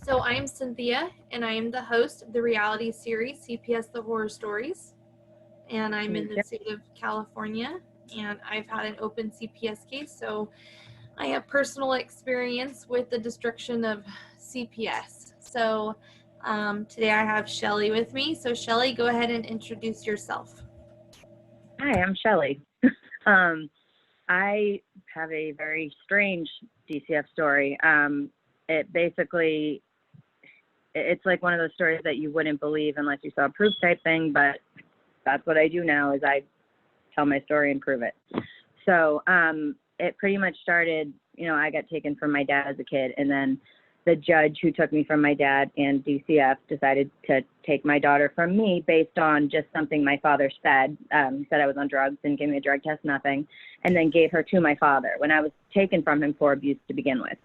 So I'm Cynthia, and I am the host of the reality series CPS Horror Stories, and I'm in the state of California, and I've had an open CPS case, so I have personal experience with the destruction of CPS. So today I have Shelli with me. So Shelli, go ahead and introduce yourself. Hi, I'm Shelli. I have a very strange DCF story. It's like one of those stories that you wouldn't believe unless you saw proof type thing, but that's what I do now is I tell my story and prove it. So it pretty much started, I got taken from my dad as a kid, and then the judge who took me from my dad and DCF decided to take my daughter from me based on just something my father said. He said I was on drugs, didn't give me a drug test, nothing, and then gave her to my father when I was taken from him for abuse to begin with.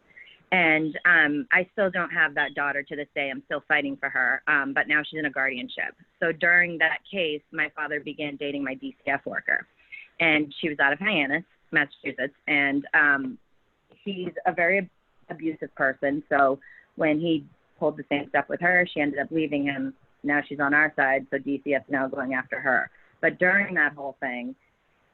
And I still don't have that daughter to this day. I'm still fighting for her, but now she's in a guardianship. So during that case, my father began dating my DCF worker, and she was out of Hyannis, Massachusetts, and he's a very abusive person. So when he pulled the same stuff with her, she ended up leaving him. Now she's on our side, so DCF's now going after her. But during that whole thing,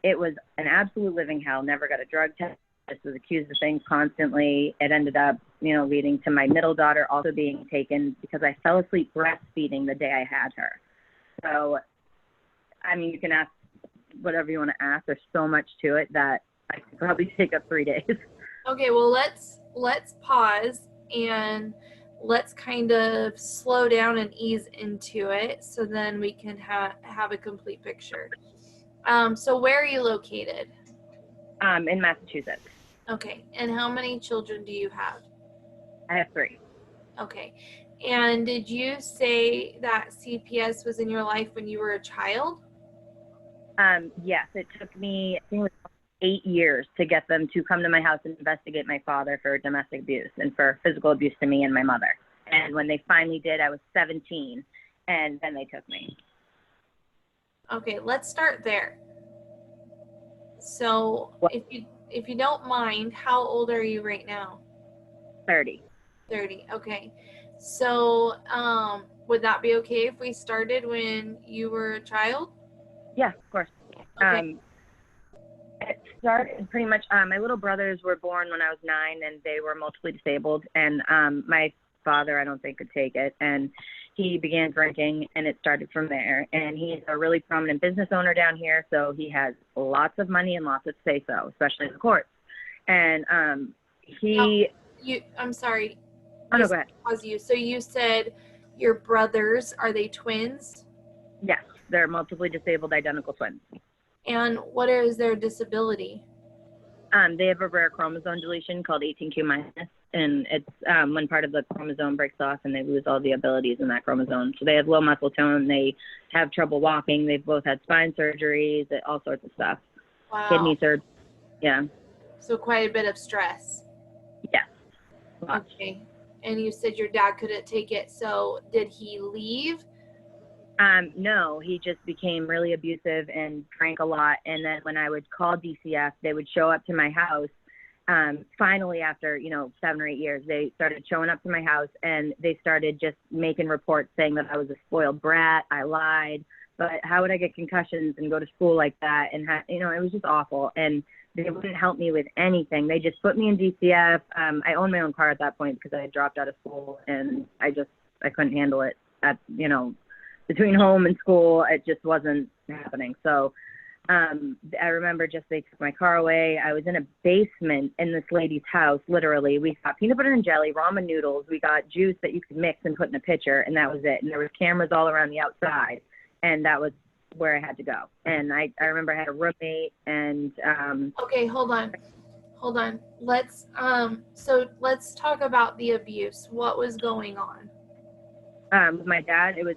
it was an absolute living hell. Never got a drug test. Just was accused of things constantly. It ended up, leading to my middle daughter also being taken because I fell asleep breastfeeding the day I had her. So, you can ask whatever you want to ask. There's so much to it that I could probably take up 3 days. Okay, well, let's pause and let's kind of slow down and ease into it so then we can have a complete picture. So where are you located? In Massachusetts. Okay, and how many children do you have? I have 3. Okay, and did you say that CPS was in your life when you were a child? Yes, it took me, I think it was 8 years to get them to come to my house and investigate my father for domestic abuse and for physical abuse to me and my mother. And when they finally did, I was 17, and then they took me. Okay, let's start there. So if you don't mind, how old are you right now? 30. 30, okay. So would that be okay if we started when you were a child? Yeah, of course. Okay. It started pretty much, my little brothers were born when I was 9, and they were multiply disabled, and my father, I don't think, could take it, and he began drinking, and it started from there. And he's a really prominent business owner down here, so he has lots of money and lots of say-so, especially in the courts. And I'm sorry. Oh, no, go ahead. Pause you. So you said your brothers, are they twins? Yes, they're multiply disabled identical twins. And what is their disability? They have a rare chromosome deletion called 18q minus, and it's when part of the chromosome breaks off and they lose all the abilities in that chromosome. So they have low muscle tone, they have trouble walking, they've both had spine surgeries, all sorts of stuff. Wow. Kidney surgery, yeah. So quite a bit of stress. Yes. Lots. Okay. And you said your dad couldn't take it, so did he leave? No, he just became really abusive and drank a lot. And then when I would call DCF, they would show up to my house. Finally, after, 7 or 8 years, they started showing up to my house, and they started just making reports saying that I was a spoiled brat. I lied, but how would I get concussions and go to school like that? And, it was just awful. And they wouldn't help me with anything. They just put me in DCF. I owned my own car at that point because I had dropped out of school, and I couldn't handle it between home and school. It just wasn't happening. So I remember they took my car away. I was in a basement in this lady's house, literally. We got peanut butter and jelly, ramen noodles. We got juice that you could mix and put in a pitcher, and that was it. And there was cameras all around the outside, and that was where I had to go. And I remember I had a roommate, and okay, hold on. Let's talk about the abuse. What was going on? With my dad, it was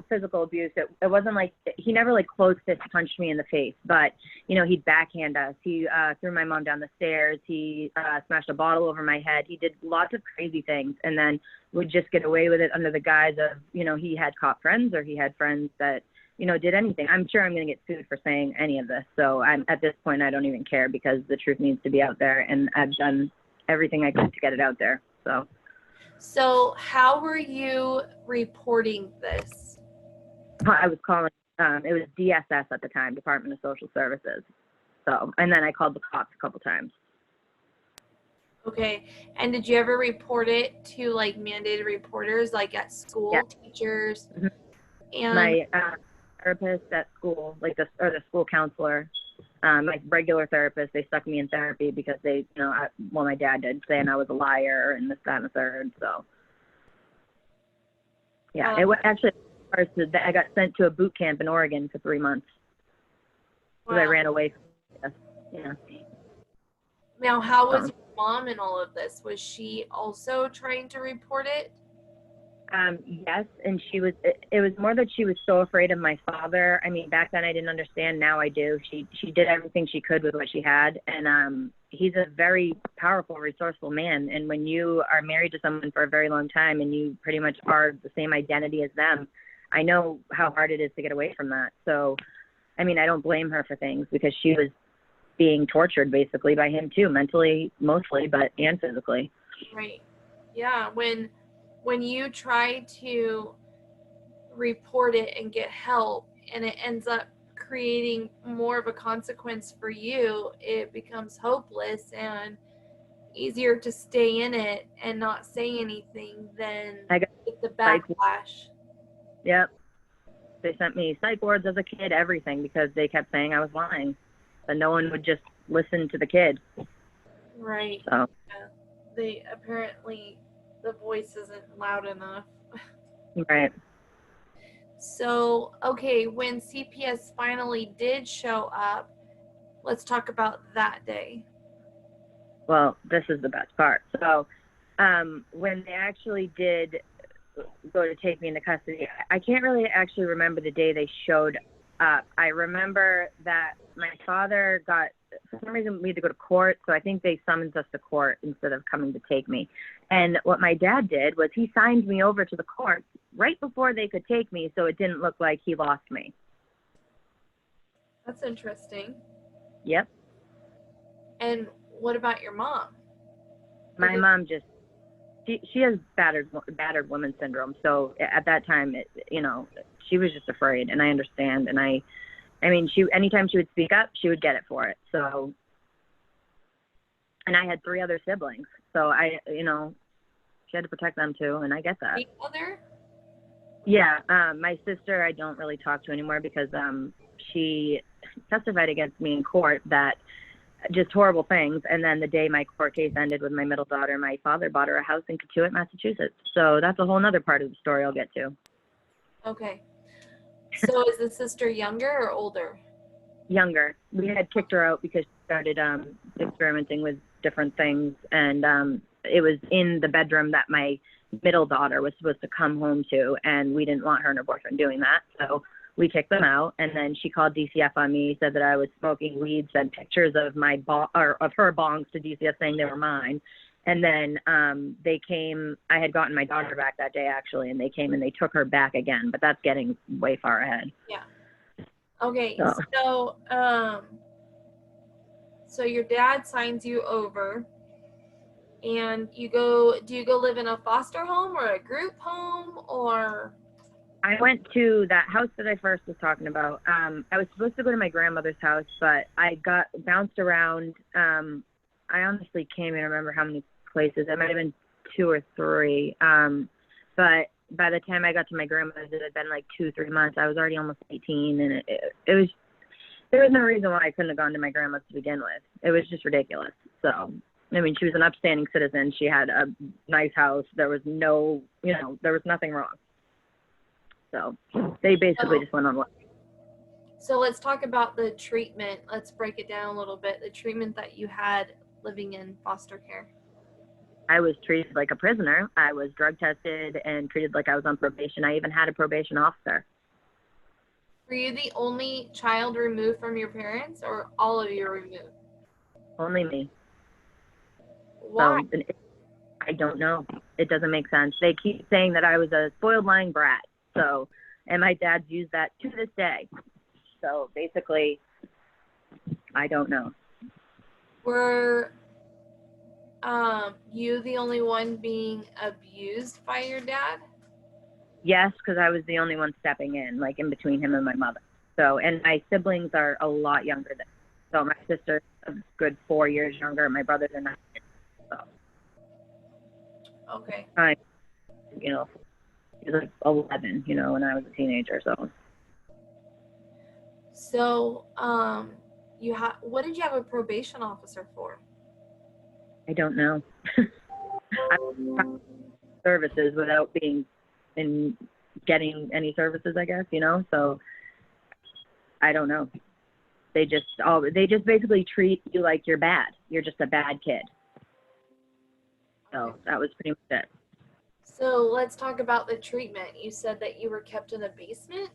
physical abuse. It wasn't like, he never close fist punched me in the face, but, he'd backhand us. He threw my mom down the stairs. He smashed a bottle over my head. He did lots of crazy things, and then would just get away with it under the guise of, he had cop friends, or he had friends that, did anything. I'm sure I'm going to get sued for saying any of this. So at this point, I don't even care, because the truth needs to be out there, and I've done everything I could to get it out there. So. So how were you reporting this? I was calling, it was DSS at the time, Department of Social Services. So, and then I called the cops a couple times. Okay. And did you ever report it to like mandated reporters, like at school, Yeah. teachers? Mhm. And My therapist at school, like the school counselor, my regular therapist, they stuck me in therapy because they, my dad did, saying I was a liar and this, that, and the third. So, yeah, it was actually, I got sent to a boot camp in Oregon for 3 months because I wow. ran away from this. Yeah. Now, how was So, your mom in all of this? Was she also trying to report it? yes, and it was more that she was so afraid of my father. I mean, back then I didn't understand. Now I do. She did everything she could with what she had. And he's a very powerful, resourceful man. And when you are married to someone for a very long time and you pretty much are the same identity as them, I know how hard it is to get away from that. So, I mean, I don't blame her for things because she was being tortured basically by him too, mentally mostly, and physically. Right. Yeah. When you try to report it and get help and it ends up creating more of a consequence for you, it becomes hopeless and easier to stay in it and not say anything than I got get the psych. backlash. Yep. They sent me psych wards as a kid, everything, because they kept saying I was lying. But no one would just listen to the kid. Right. So. Yeah. They apparently the voice isn't loud enough. Right. So, okay, when CPS finally did show up, let's talk about that day. Well, this is the best part. So, when they actually did go to take me into custody, I can't really actually remember the day they showed up. I remember that my father for some reason, we had to go to court, so I think they summoned us to court instead of coming to take me. And what my dad did was he signed me over to the court right before they could take me, so it didn't look like he lost me. That's interesting. Yep. And what about your mom? My mom just, she has battered woman syndrome. So at that time, she was just afraid, and I understand. And I mean, anytime she would speak up, she would get it for it. So, and I had 3 other siblings, so she had to protect them too, and I get that. Big mother? Yeah, my sister I don't really talk to anymore because she testified against me in court that just horrible things. And then the day my court case ended with my middle daughter, my father bought her a house in Katuitt, Massachusetts. So that's a whole nother part of the story I'll get to. Okay. So is the sister younger or older? Younger. We had kicked her out because she started experimenting with different things. And it was in the bedroom that my middle daughter was supposed to come home to. And we didn't want her and her boyfriend doing that. So we kicked them out, and then she called DCF on me, said that I was smoking weed, sent pictures of of her bongs to DCF saying they were mine. And then they came, I had gotten my daughter back that day actually, and they came and they took her back again, but that's getting way far ahead. Yeah. Okay. So your dad signs you over and do you go live in a foster home or a group home or? I went to that house that I first was talking about. I was supposed to go to my grandmother's house, but I got bounced around. I honestly can't even remember how many places. It might have been 2 or 3. But by the time I got to my grandmother's, it had been like 2-3 months. I was already almost 18, and there was no reason why I couldn't have gone to my grandma's to begin with. It was just ridiculous. So, I mean, she was an upstanding citizen. She had a nice house. There was there was nothing wrong. So they basically just went on one. So let's talk about the treatment. Let's break it down a little bit. The treatment that you had living in foster care. I was treated like a prisoner. I was drug tested and treated like I was on probation. I even had a probation officer. Were you the only child removed from your parents, or all of you were removed? Only me. Why? So, I don't know. It doesn't make sense. They keep saying that I was a spoiled, lying brat. So, and my dad's used that to this day. So basically, I don't know. You the only one being abused by your dad? Yes, because I was the only one stepping in, like in between him and my mother. So, and my siblings are a lot younger than me. So my sister's a good 4 years younger. My brothers are 9. So, Okay. I, you know, he was like 11, when I was a teenager. So, So, what did you have a probation officer for? I don't know. I was services without being in getting any services, I guess, so I don't know. They just basically treat you like you're bad. You're just a bad kid. So that was pretty much it. So let's talk about the treatment. You said that you were kept in a basement?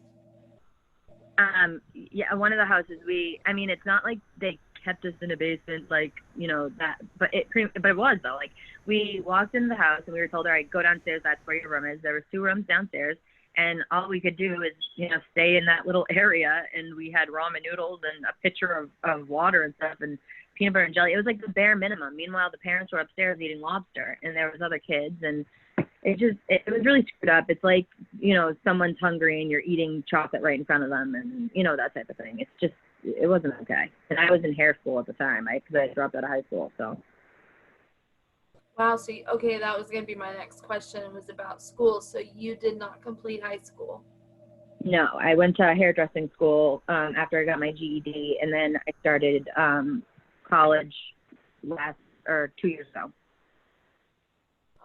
Yeah, one of the houses it's not like they kept us in a basement, like, that, but it was though. Like, we walked into the house and we were told, all right, go downstairs, that's where your room is. There was 2 rooms downstairs, and all we could do is, stay in that little area, and we had ramen noodles and a pitcher of water and stuff and peanut butter and jelly. It was like the bare minimum. Meanwhile, the parents were upstairs eating lobster, and there was other kids, and it was really screwed up. It's like, someone's hungry and you're eating chocolate right in front of them, and, that type of thing. It wasn't okay. And I was in hair school at the time, because I dropped out of high school, so. Wow, so, okay, that was going to be my next question, was about school. So you did not complete high school? No, I went to hairdressing school after I got my GED, and then I started college 2 years ago.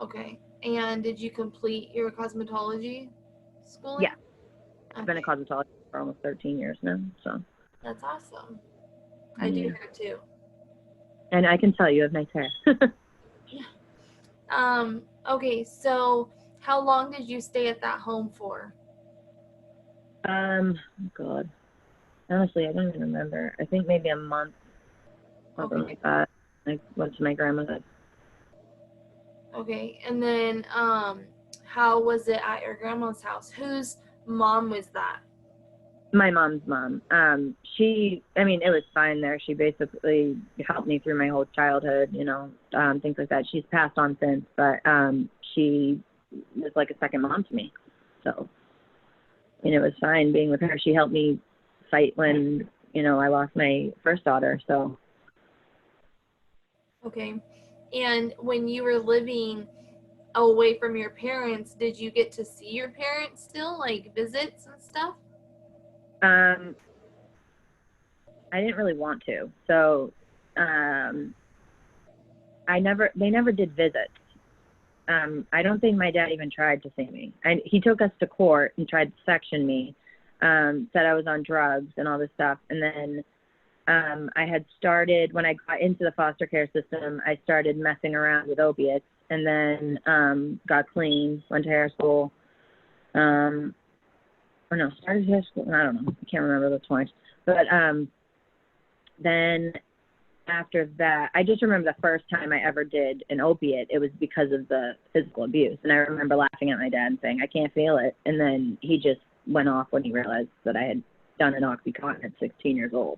Okay. And did you complete your cosmetology schooling? Yeah. I've been a cosmetologist for almost 13 years now, so. That's awesome. I do hair too. And I can tell you have nice hair. Okay, so how long did you stay at that home for? God. Honestly, I don't even remember. I think maybe a month, something like that. I went to my grandmother's. Okay, and then how was it at your grandma's house? Whose mom was that? My mom's mom. It was fine there. She basically helped me through my whole childhood, things like that. She's passed on since, but she was like a second mom to me. So, it was fine being with her. She helped me fight when, I lost my first daughter, so. Okay. And when you were living away from your parents, did you get to see your parents still, like visits and stuff? I didn't really want to. So, they never did visits. I don't think my dad even tried to see me. And he took us to court and tried to section me, said I was on drugs and all this stuff. And then I had started, when I got into the foster care system, I started messing around with opiates, and then got clean, went to hair school. Started hair school. I don't know. I can't remember the point. But then after that, I just remember the first time I ever did an opiate, it was because of the physical abuse. And I remember laughing at my dad and saying, I can't feel it. And then he just went off when he realized that I had done an Oxycontin at 16 years old.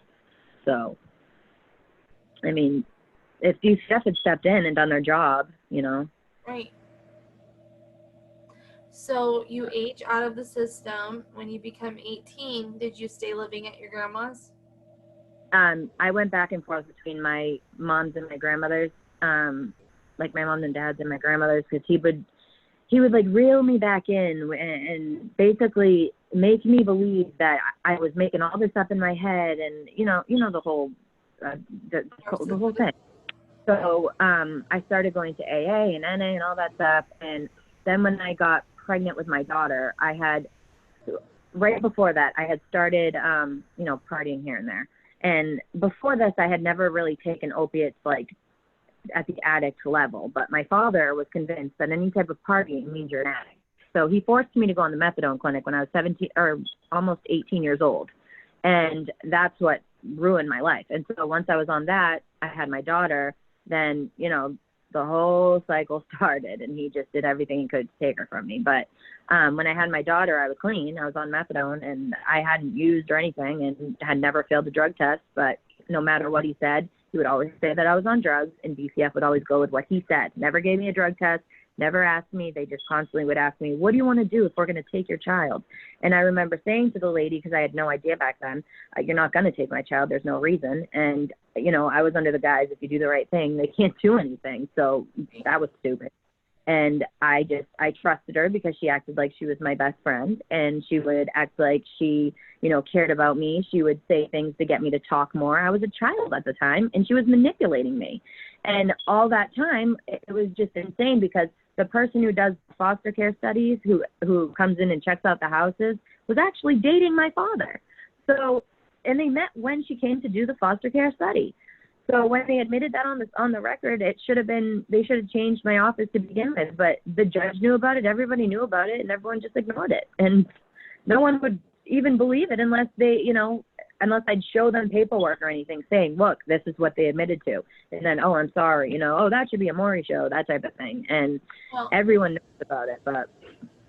So, if DCFS had stepped in and done their job, Right. So you age out of the system. When you become 18, did you stay living at your grandma's? I went back and forth between my mom's and my grandmother's, like my mom's and dad's and my grandmother's, because he would like reel me back in and basically make me believe that I was making all this up in my head, and the whole the whole thing. So I started going to AA and NA and all that stuff, and then when I got pregnant with my daughter, right before that I had started partying here and there. And before this, I had never really taken opiates like at the addict level, but my father was convinced that any type of partying means you're an addict. So he forced me to go on the methadone clinic when I was 17 or almost 18 years old. And that's what ruined my life. And so once I was on that, I had my daughter, then, the whole cycle started, and he just did everything he could to take her from me. But when I had my daughter, I was clean. I was on methadone, and I hadn't used or anything and had never failed a drug test. But no matter what he said, He would always say that I was on drugs, and DCF would always go with what he said. Never gave me a drug test, never asked me. They just constantly would ask me, what do you want to do if we're going to take your child? And I remember saying to the lady, because I had no idea back then, you're not going to take my child. There's no reason. And, you know, I was under the guise, if you do the right thing, they can't do anything. So that was stupid. And I trusted her because she acted like she was my best friend, and she would act like she, you know, cared about me. She would say things to get me to talk more. I was a child at the time, and she was manipulating me. And all that time, it was just insane because the person who does foster care studies, who comes in and checks out the houses, was actually dating my father. So, and they met when she came to do the foster care study. So when they admitted that on the record, they should have changed my office to begin with. But the judge knew about it, everybody knew about it, and everyone just ignored it. And no one would even believe it unless I'd show them paperwork or anything saying, look, this is what they admitted to. And then, oh, I'm sorry, you know, oh, that should be a Maury show, that type of thing. And everyone knows about it. But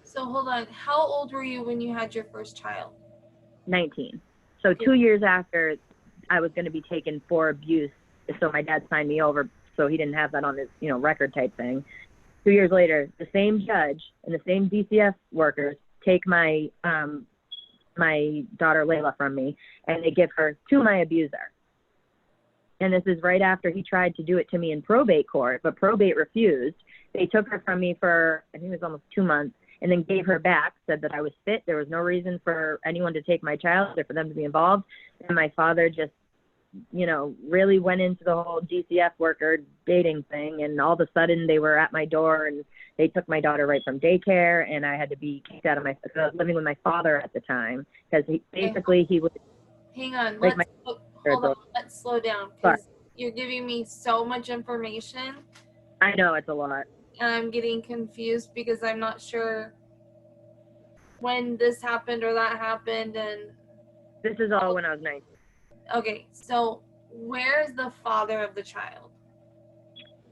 so hold on, how old were you when you had your first child? 19. So 2 years after I was going to be taken for abuse. So my dad signed me over, so he didn't have that on his, you know, record type thing. 2 years later, the same judge and the same DCF workers take my my daughter Layla from me, and they give her to my abuser. And this is right after he tried to do it to me in probate court, but probate refused. They took her from me for, I think it was almost 2 months, and then gave her back, said that I was fit. There was no reason for anyone to take my child or for them to be involved. And my father just, you know, really went into the whole DCF worker dating thing, and all of a sudden they were at my door and they took my daughter right from daycare, and I had to be kicked out of I was living with my father at the time because he was. Hang on, like hold on, let's slow down because you're giving me so much information. I know it's a lot. And I'm getting confused because I'm not sure when this happened or that happened, and this is all when I was 19. Okay, so where is the father of the child?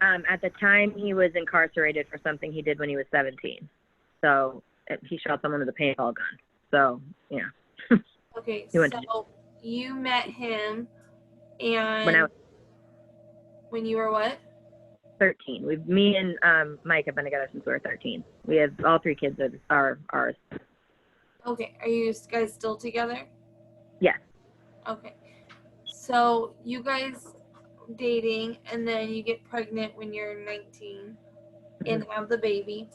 At the time, he was incarcerated for something he did when he was 17. So he shot someone with a paintball gun. So, yeah. Okay, so you met him and when you were what? 13. Me and Mike have been together since we were 13. We have all 3 kids that are ours. Okay, are you guys still together? Yes. Okay. So you guys dating, and then you get pregnant when you're 19 and have the baby.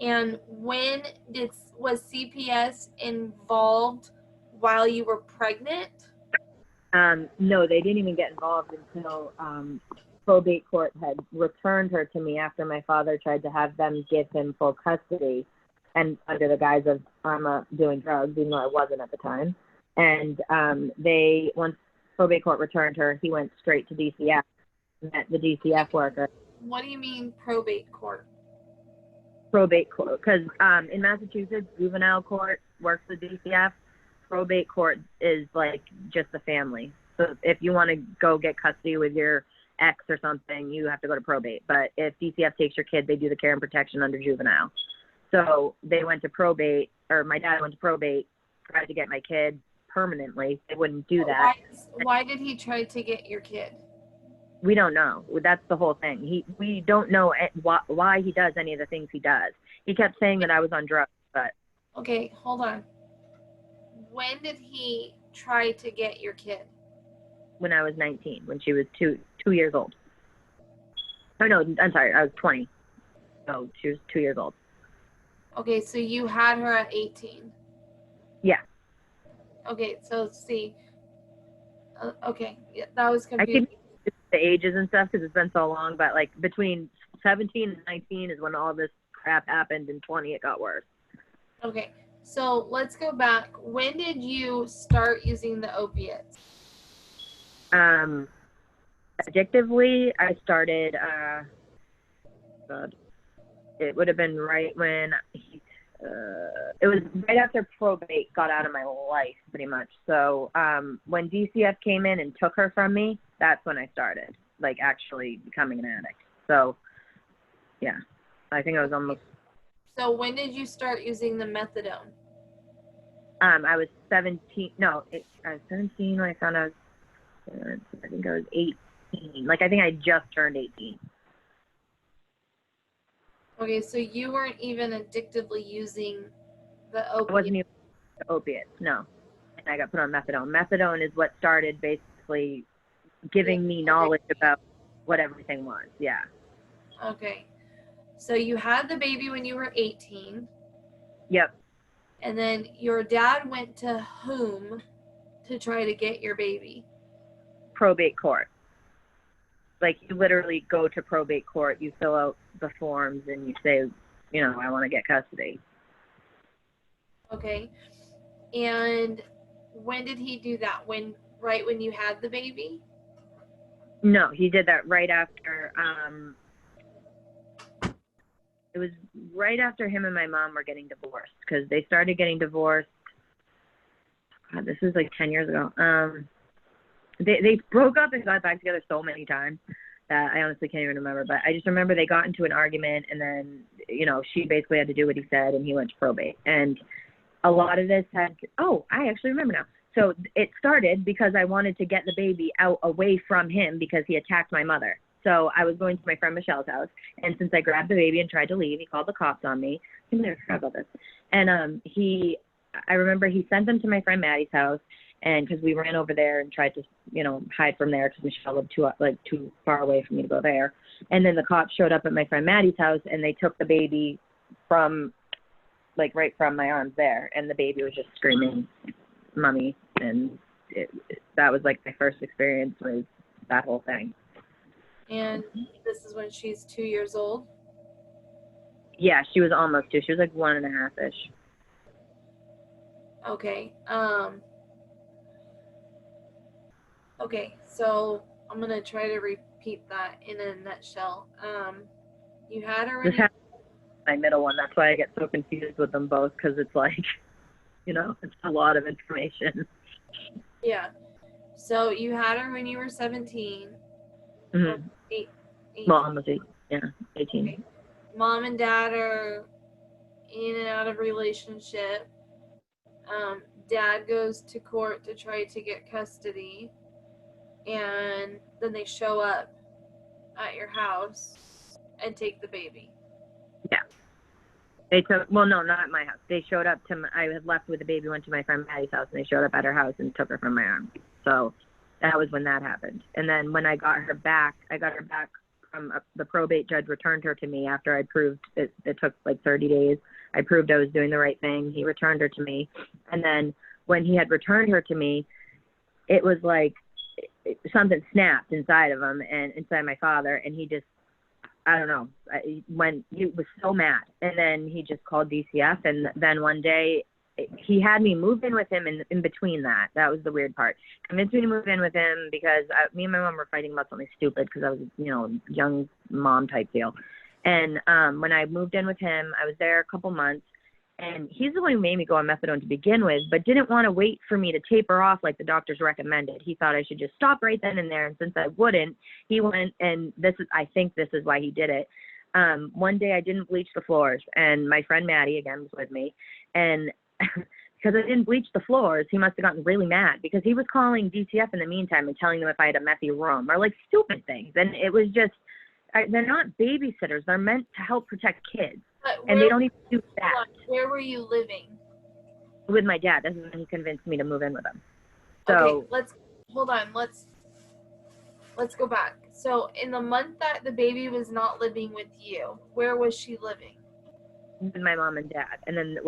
And when was CPS involved while you were pregnant? No, they didn't even get involved until probate court had returned her to me after my father tried to have them give him full custody, and under the guise of I'm doing drugs, even though I wasn't at the time. And once probate court returned her, he went straight to DCF, met the DCF worker. What do you mean probate court? Probate court, because in Massachusetts, juvenile court works with DCF. Probate court is like just the family. So if you want to go get custody with your ex or something, you have to go to probate. But if DCF takes your kid, they do the care and protection under juvenile. So they went to probate, or my dad went to probate, tried to get my kid permanently. They wouldn't do that. Why did he try to get your kid? We don't know. That's the whole thing. We don't know why he does any of the things he does. He kept saying that I was on drugs, but. Okay, hold on. When did he try to get your kid? When I was 19, when she was two years old. Oh no, I'm sorry, I was 20. So she was 2 years old. Okay, so you had her at 18. Yeah. Okay, so see. Okay, yeah, that was confusing. I keep the ages and stuff because it's been so long, but like between 17 and 19 is when all this crap happened, and 20 it got worse. Okay, so let's go back. When did you start using the opiates? Addictively, I started, it would have been right when, it was right after probate got out of my life, pretty much. So when DCF came in and took her from me, that's when I started, like, actually becoming an addict. So, yeah, I think I was almost. So when did you start using the methadone? I was 17, no, I was 17 when I found out. I think I was 18. Like, I think I just turned 18. Okay, so you weren't even addictively using the I opiate. wasn't even opiates, no. And I got put on methadone. Methadone is what started basically giving me knowledge about what everything was. Yeah. Okay. So you had the baby when you were 18. Yep. And then your dad went to whom to try to get your baby? Probate court. Like, you literally go to probate court, you fill out the forms, and you say, you know, I want to get custody. Okay. And when did he do that? Right when you had the baby? No, he did that right after, it was right after him and my mom were getting divorced, because they started getting divorced. God, this was like 10 years ago. They broke up and got back together so many times that I honestly can't even remember. But I just remember they got into an argument, and then, you know, she basically had to do what he said, and he went to probate. And a lot of this had, I actually remember now. So it started because I wanted to get the baby out away from him because he attacked my mother. So I was going to my friend Michelle's house, and since I grabbed the baby and tried to leave, he called the cops on me. I never forgot about this. And I remember he sent them to my friend Maddie's house, and because we ran over there and tried to, you know, hide from there because Michelle lived too far away for me to go there. And then the cops showed up at my friend Maddie's house, and they took the baby from, like, right from my arms there, and the baby was just screaming, "Mommy," and that was like my first experience with that whole thing. And this is when she's 2 years old? Yeah, she was almost 2. She was like 1.5-ish. Okay. Okay, so I'm gonna try to repeat that in a nutshell. You had her This happened to my middle one. That's why I get so confused with them both, because it's like, you know, it's a lot of information. Yeah. So you had her when you were 17. Mm-hmm. 18. Well, almost 18. Yeah, 18. Okay. Mom and dad are in and out of relationship. Dad goes to court to try to get custody, and then they show up at your house and take the baby. Yeah. They took, well, no, not at my house. They showed up to, I had left with the baby, went to my friend Maddie's house, and they showed up at her house and took her from my arms. So that was when that happened. And then when I got her back from the probate judge returned her to me after I proved it took like 30 days. I proved I was doing the right thing. He returned her to me. And then when he had returned her to me, it was like something snapped inside of him and inside my father. And he just, I don't know, when he was so mad. And then he just called DCF. And then one day he had me move in with him in between that. That was the weird part. Convinced me to move in with him because me and my mom were fighting about something stupid because I was, you know, young mom type deal. And when I moved in with him, I was there a couple months. And he's the one who made me go on methadone to begin with, but didn't want to wait for me to taper off like the doctors recommended. He thought I should just stop right then and there. And since I wouldn't, he went, and I think this is why he did it. One day I didn't bleach the floors, and my friend Maddie, again, was with me. And because I didn't bleach the floors, he must have gotten really mad because he was calling DCF in the meantime and telling them if I had a messy room or like stupid things. And it was just, they're not babysitters. They're meant to help protect kids. And they don't even do that. Where were you living? With my dad. That's when he convinced me to move in with him. So, okay, hold on. Let's go back. So in the month that the baby was not living with you, where was she living? With my mom and dad. And then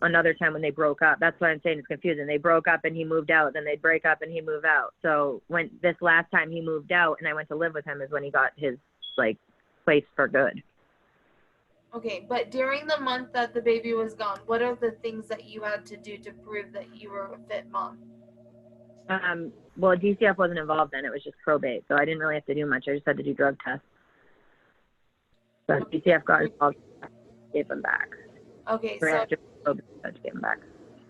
another time when they broke up, that's what I'm saying, it's confusing. They broke up and he moved out, then they'd break up and he moved out. So when this last time he moved out and I went to live with him is when he got his like place for good. Okay, but during the month that the baby was gone, what are the things that you had to do to prove that you were a fit mom? Well, DCF wasn't involved then. It was just probate. So I didn't really have to do much. I just had to do drug tests. But DCF got involved, gave them back. Okay, so so gave them back.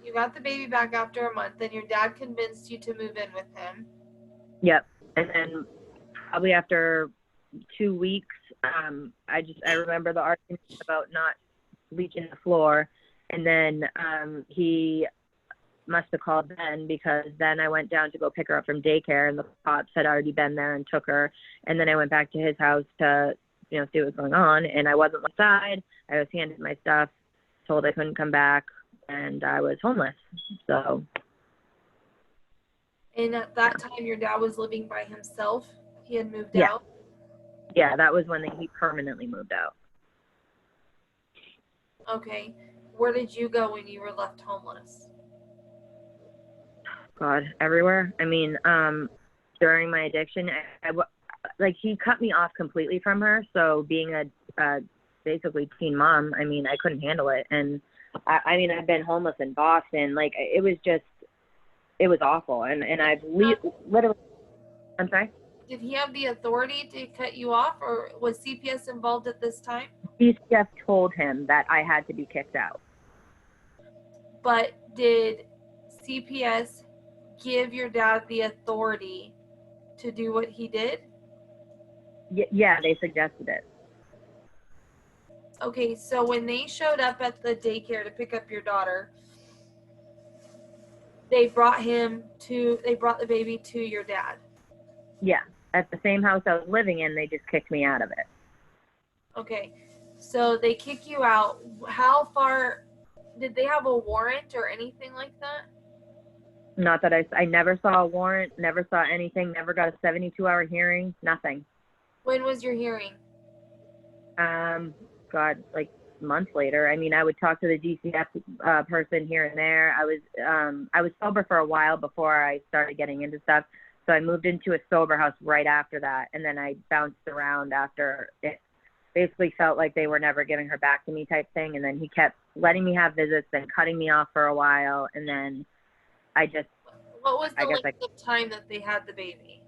You got the baby back after a month, then your dad convinced you to move in with him. Yep. And then probably after 2 weeks, I remember the argument about not bleaching the floor, and then he must have called then, because then I went down to go pick her up from daycare, and the cops had already been there and took her. And then I went back to his house to, see what was going on. And I wasn't inside. I was handed my stuff, told I couldn't come back, and I was homeless. So. And at that time, your dad was living by himself? He had moved Yeah. out? Yeah, that was when he permanently moved out. Okay. Where did you go when you were left homeless? God, everywhere. I mean, during my addiction, he cut me off completely from her. So being a basically teen mom, I mean, I couldn't handle it. And I've been homeless in Boston. Like, it was awful. And I've literally, I'm sorry? Did he have the authority to cut you off, or was CPS involved at this time? DCFS told him that I had to be kicked out. But did CPS give your dad the authority to do what he did? Yeah, they suggested it. Okay, so when they showed up at the daycare to pick up your daughter, they brought the baby to your dad. Yeah, at the same house I was living in, they just kicked me out of it. Okay, so they kick you out. How far, did they have a warrant or anything like that? Not that I never saw a warrant, never saw anything, never got a 72-hour hearing, nothing. When was your hearing? God, like months later. I mean, I would talk to the DCF person here and there. I was sober for a while before I started getting into stuff. So I moved into a sober house right after that. And then I bounced around after it. Basically felt like they were never giving her back to me type thing. And then he kept letting me have visits, then cutting me off for a while. And then What was the length of time that they had the baby?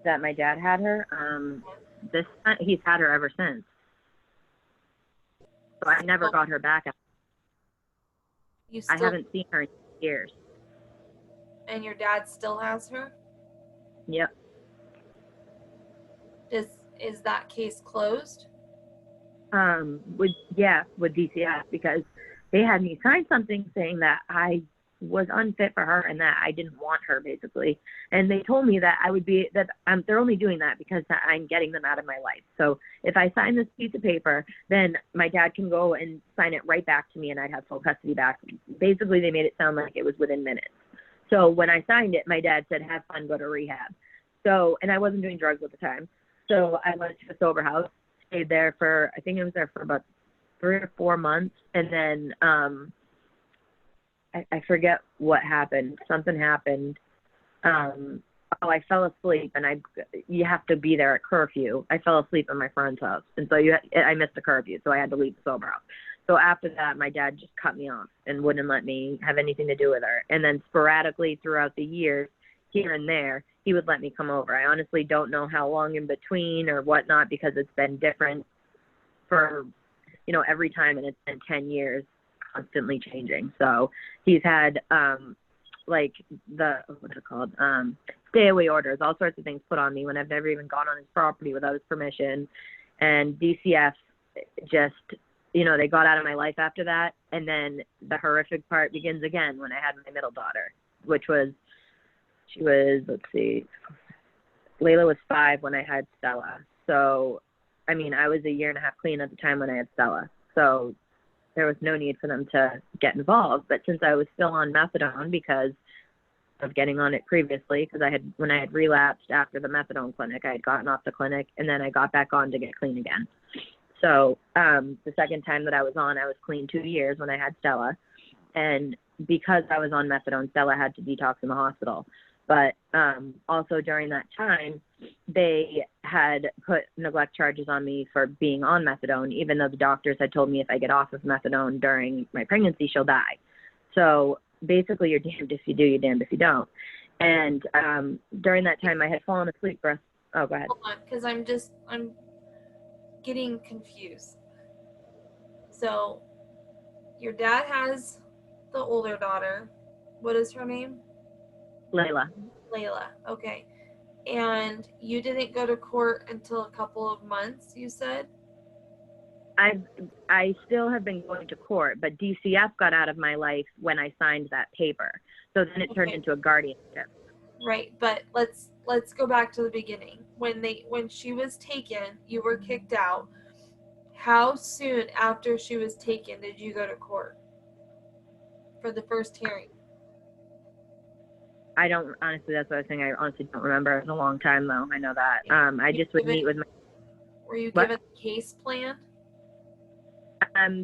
That my dad had her. He's had her ever since. So I never got her back. I haven't seen her in years. And your dad still has her? Yep. Is that case closed? With DCF, because they had me sign something saying that I was unfit for her and that I didn't want her, basically. And they told me that they're only doing that because I'm getting them out of my life. So if I sign this piece of paper, then my dad can go and sign it right back to me and I'd have full custody back. Basically, they made it sound like it was within minutes. So when I signed it, my dad said, have fun, go to rehab. So, and I wasn't doing drugs at the time. So I went to a sober house, stayed there I think I was there for about 3 or 4 months. And then, I forget what happened. Something happened. I fell asleep, and you have to be there at curfew. I fell asleep in my friend's house, and so I missed the curfew, so I had to leave the sober house. So after that, my dad just cut me off and wouldn't let me have anything to do with her. And then sporadically throughout the years, here and there, he would let me come over. I honestly don't know how long in between or whatnot, because it's been different for, every time, and it's been 10 years, constantly changing. So he's had stay away orders, all sorts of things put on me when I've never even gone on his property without his permission. And DCF just, they got out of my life after that. And then the horrific part begins again when I had my middle daughter, Layla was 5 when I had Stella. So, I was a year and a half clean at the time when I had Stella. So there was no need for them to get involved. But since I was still on methadone because of getting on it previously, because when I had relapsed after the methadone clinic, I had gotten off the clinic, and then I got back on to get clean again. So the second time that I was clean 2 years when I had Stella. And because I was on methadone, Stella had to detox in the hospital. But also during that time, they had put neglect charges on me for being on methadone, even though the doctors had told me if I get off of methadone during my pregnancy, she'll die. So basically, you're damned if you do, you're damned if you don't. And during that time, I had fallen asleep for oh, go ahead. Hold on, because I'm getting confused. So your dad has the older daughter. What is her name? Layla. Okay. And you didn't go to court until a couple of months, you said? I still have been going to court, but DCF got out of my life when I signed that paper. So then it turned into a guardianship. Right, but let's go back to the beginning. When she was taken, you were kicked out. How soon after she was taken did you go to court for the first hearing? I don't, honestly, that's what I was saying. I honestly don't remember. It was a long time though. I know that. I just would meet with my. Were you given a case plan?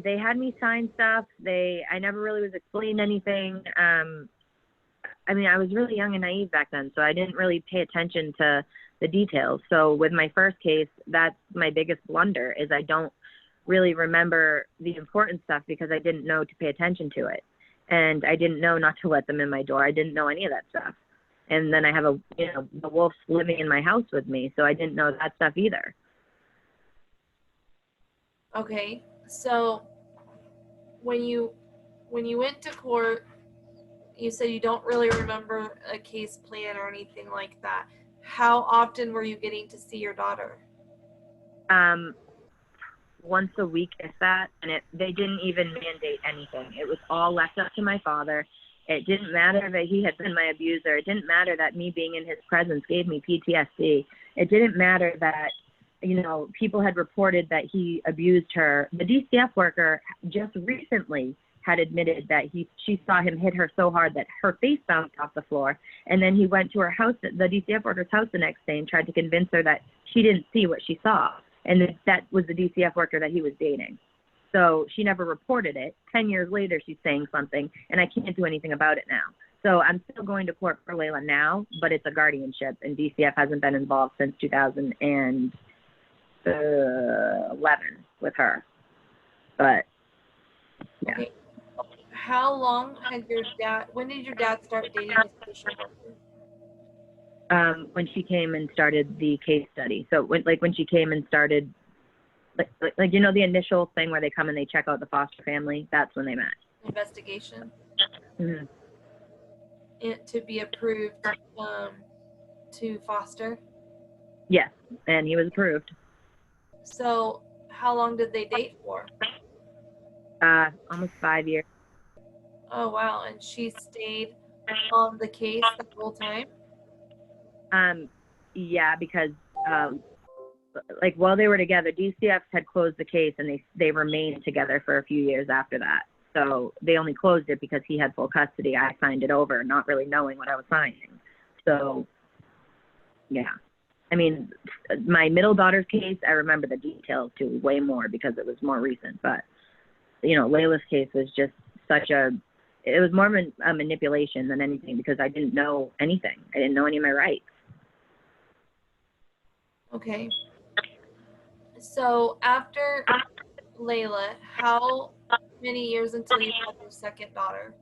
They had me sign stuff. I never really was explained anything. I mean, I was really young and naive back then, so I didn't really pay attention to the details. So with my first case, that's my biggest blunder, is I don't really remember the important stuff because I didn't know to pay attention to it. And I didn't know not to let them in my door. I didn't know any of that stuff. And then I have the wolves living in my house with me, so I didn't know that stuff either. Okay, so when you went to court, you said you don't really remember a case plan or anything like that. How often were you getting to see your daughter? Once a week, if that, and they didn't even mandate anything. It was all left up to my father. It didn't matter that he had been my abuser. It didn't matter that me being in his presence gave me PTSD. It didn't matter that, people had reported that he abused her. The DCF worker just recently had admitted that she saw him hit her so hard that her face bounced off the floor. And then he went to her house, the DCF worker's house, the next day and tried to convince her that she didn't see what she saw. And that was the DCF worker that he was dating. So she never reported it. 10 years later, she's saying something, and I can't do anything about it now. So I'm still going to court for Layla now, but it's a guardianship, and DCF hasn't been involved since 2011 with her. But, yeah. Okay. How long had when did your dad start dating a social worker? When she came and started the case study. So when she came and started, the initial thing where they come and they check out the foster family, that's when they met. Investigation? Mm-hmm. To be approved to foster? Yes, and he was approved. So how long did they date for? Almost 5 years. Oh, wow. And she stayed on the case the whole time? Yeah, because while they were together, DCF had closed the case and they remained together for a few years after that. So they only closed it because he had full custody. I signed it over, not really knowing what I was signing. So, yeah. I mean, my middle daughter's case, I remember the details too way more because it was more recent. But, Layla's case was just it was more of a manipulation than anything because I didn't know anything. I didn't know any of my rights. Okay. So after Layla, how many years until you had your second daughter?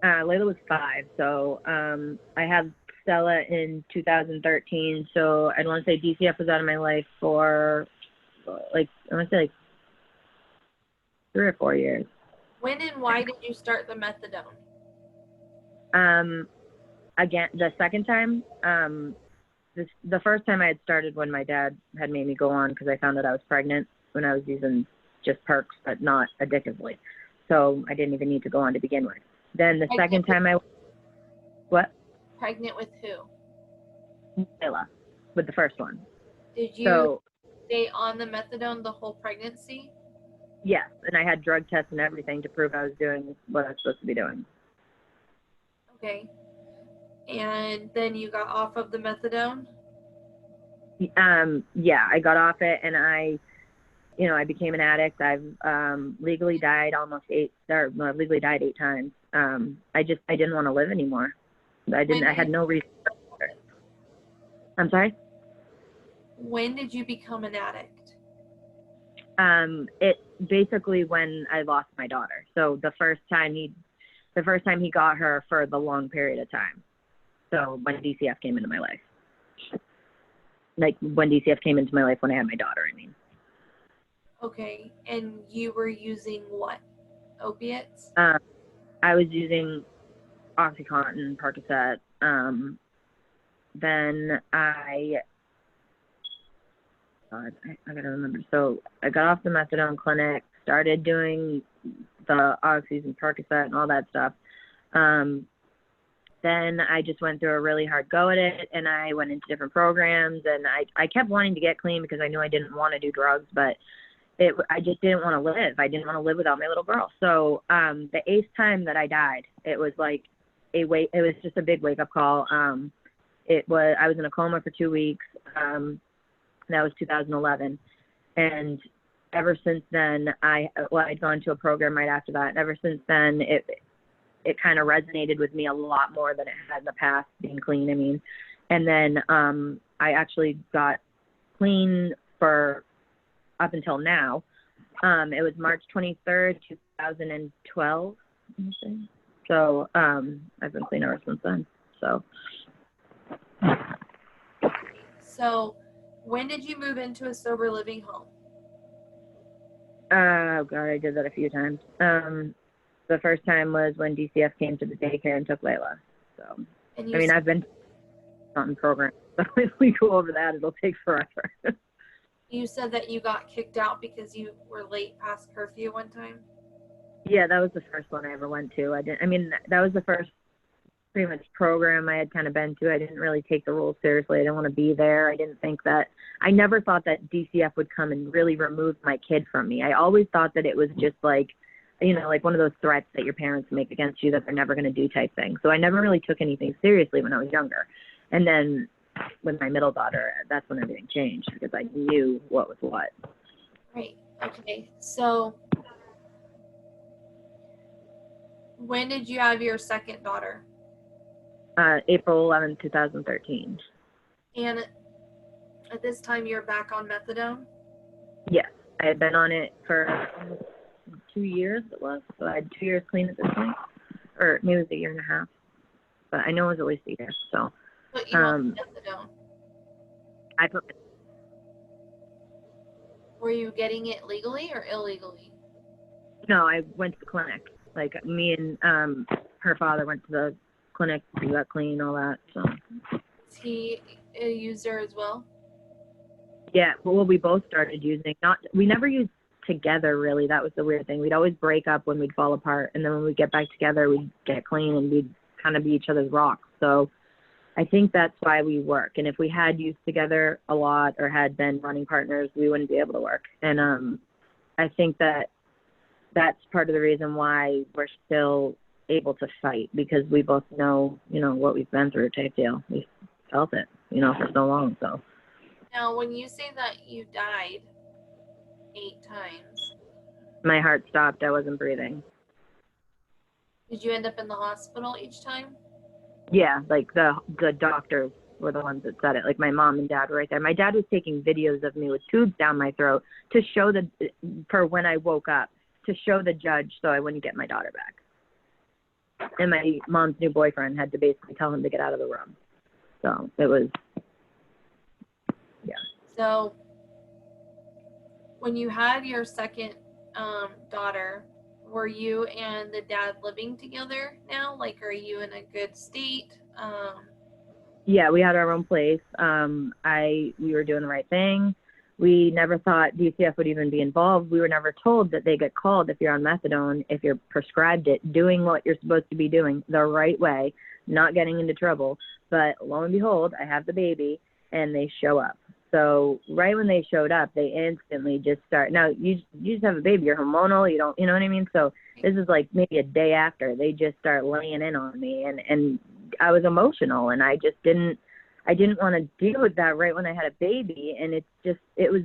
Layla was 5. So I had Stella in 2013. So I want to say DCF was out of my life for I want to say 3 or 4 years. When and why did you start the methadone? Again, the second time, the first time I had started when my dad had made me go on because I found that I was pregnant when I was using just perks, but not addictively. So I didn't even need to go on to begin with. Then the second time what? Pregnant with who? Layla, with the first one. Did you stay on the methadone the whole pregnancy? Yes, and I had drug tests and everything to prove I was doing what I was supposed to be doing. Okay. And then you got off of the methadone? Yeah, I got off it and I became an addict. I've legally died 8 times. I didn't want to live anymore. I had no reason. I'm sorry? When did you become an addict? It basically when I lost my daughter. So the first time he got her for the long period of time. So when DCF came into my life. When DCF came into my life when I had my daughter, I mean. Okay, and you were using what? Opiates? I was using Oxycontin, Percocet. Then God, I gotta remember. So I got off the methadone clinic, started doing the oxys and Percocet and all that stuff. Then I just went through a really hard go at it, and I went into different programs, and I kept wanting to get clean because I knew I didn't want to do drugs, but I just didn't want to live. I didn't want to live without my little girl. So the 8th time that I died, it was like it was just a big wake up call. I was in a coma for 2 weeks. That was 2011, and ever since then, I'd gone to a program right after that. And ever since then, it kind of resonated with me a lot more than it had in the past, being clean, I mean. And then I actually got clean for up until now. It was March 23rd, 2012. So I've been clean ever since then. So when did you move into a sober living home? Oh, God, I did that a few times. The first time was when DCF came to the daycare and took Layla. So, I've been on program. So if we go over that, it'll take forever. You said that you got kicked out because you were late past curfew one time? Yeah, that was the first one I ever went to. That was the first pretty much program I had kind of been to. I didn't really take the rules seriously. I didn't want to be there. I never thought that DCF would come and really remove my kid from me. I always thought that it was just like, like one of those threats that your parents make against you that they're never going to do type thing. So I never really took anything seriously when I was younger. And then with my middle daughter, that's when everything changed because I knew what was what. Right. Okay. So when did you have your second daughter? April 11th, 2013. And at this time, you're back on methadone? Yes. I had been on it for 2 years, it was. So I had 2 years clean at this point. Or maybe it was a year and a half. But I know it was at least a year. So, But you on methadone? Were you getting it legally or illegally? No, I went to the clinic. Like, me and her father went to the clinic. We got clean, all that. So. Is he a user as well? Yeah, well, we both started using. We never used together, really. That was the weird thing. We'd always break up when we'd fall apart, and then when we'd get back together, we'd get clean, and we'd kind of be each other's rocks. So I think that's why we work. And if we had used together a lot or had been running partners, we wouldn't be able to work. And I think that's part of the reason why we're still able to fight, because we both know, what we've been through type deal. We felt it, for so long. So now, when you say that you died 8 times, my heart stopped. I wasn't breathing. Did you end up in the hospital each time? Yeah, like the doctors were the ones that said it. Like my mom and dad were right there. My dad was taking videos of me with tubes down my throat to show for when I woke up, to show the judge so I wouldn't get my daughter back. And my mom's new boyfriend had to basically tell him to get out of the room. So it was, yeah. So when you had your second daughter, were you and the dad living together now? Like, are you in a good state? Yeah, we had our own place. We were doing the right thing. We never thought DCF would even be involved. We were never told that they get called if you're on methadone, if you're prescribed it, doing what you're supposed to be doing the right way, not getting into trouble. But lo and behold, I have the baby, and they show up. So right when they showed up, they instantly just start. Now, you just have a baby. You're hormonal. You don't, you know what I mean? So this is like maybe a day after. They just start laying in on me. And I was emotional, and I didn't want to deal with that right when I had a baby. And it was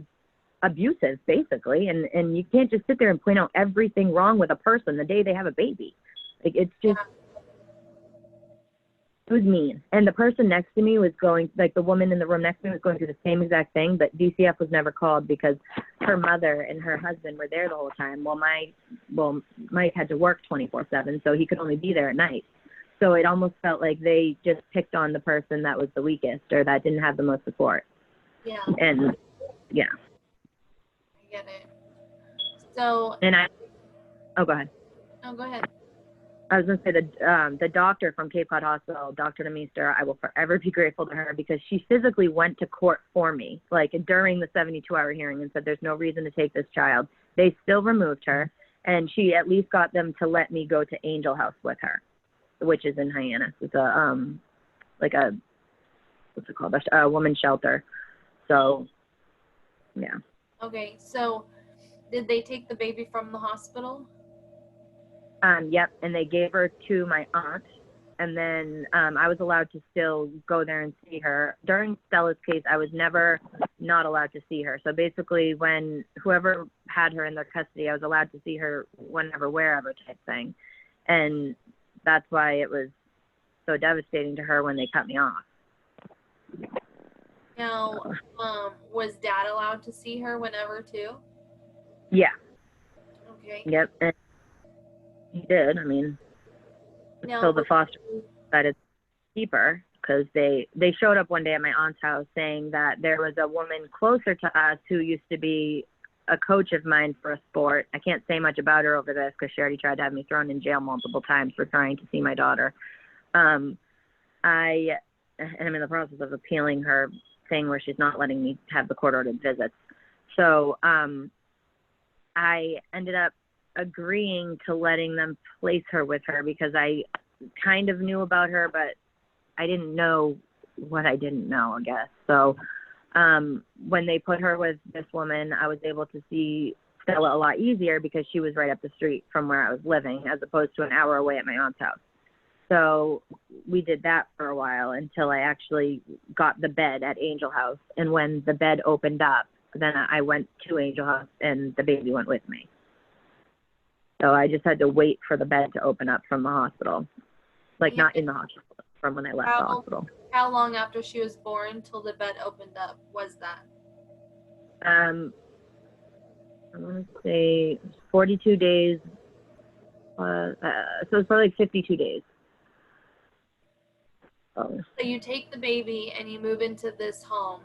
abusive, basically. And you can't just sit there and point out everything wrong with a person the day they have a baby. Like, it's just. Yeah. It was mean. And the person next to me was the woman in the room next to me was going through the same exact thing, but DCF was never called because her mother and her husband were there the whole time. Mike had to work 24/7, so he could only be there at night. So it almost felt like they just picked on the person that was the weakest or that didn't have the most support. Yeah. And, yeah. I get it. So. And go ahead. Oh, go ahead. I was going to say the doctor from Cape Cod Hospital, Dr. Demeester, I will forever be grateful to her because she physically went to court for me, like during the 72-hour hearing, and said there's no reason to take this child. They still removed her, and she at least got them to let me go to Angel House with her, which is in Hyannis. It's a like a what's it called? A woman's shelter. So, yeah. Okay, so did they take the baby from the hospital? Yep, and they gave her to my aunt, and then I was allowed to still go there and see her. During Stella's case, I was never not allowed to see her. So basically, when whoever had her in their custody, I was allowed to see her whenever, wherever type thing. And that's why it was so devastating to her when they cut me off. Now, was Dad allowed to see her whenever too? Yeah. Okay. Yep. And he did. I mean, Now, so the foster decided to keep her because they showed up one day at my aunt's house saying that there was a woman closer to us who used to be a coach of mine for a sport. I can't say much about her over this because she already tried to have me thrown in jail multiple times for trying to see my daughter. I'm in the process of appealing her thing where she's not letting me have the court-ordered visits. So I ended up agreeing to letting them place her with her because I kind of knew about her, but I didn't know what I didn't know, I guess. So when they put her with this woman, I was able to see Stella a lot easier because she was right up the street from where I was living as opposed to an hour away at my aunt's house. So we did that for a while until I actually got the bed at Angel House. And when the bed opened up, then I went to Angel House and the baby went with me. So I just had to wait for the bed to open up from the hospital. Like, not in the hospital, from when I left the hospital. How long after she was born till the bed opened up was that? I want to say 42 days. So it's probably like 52 days. So you take the baby and you move into this home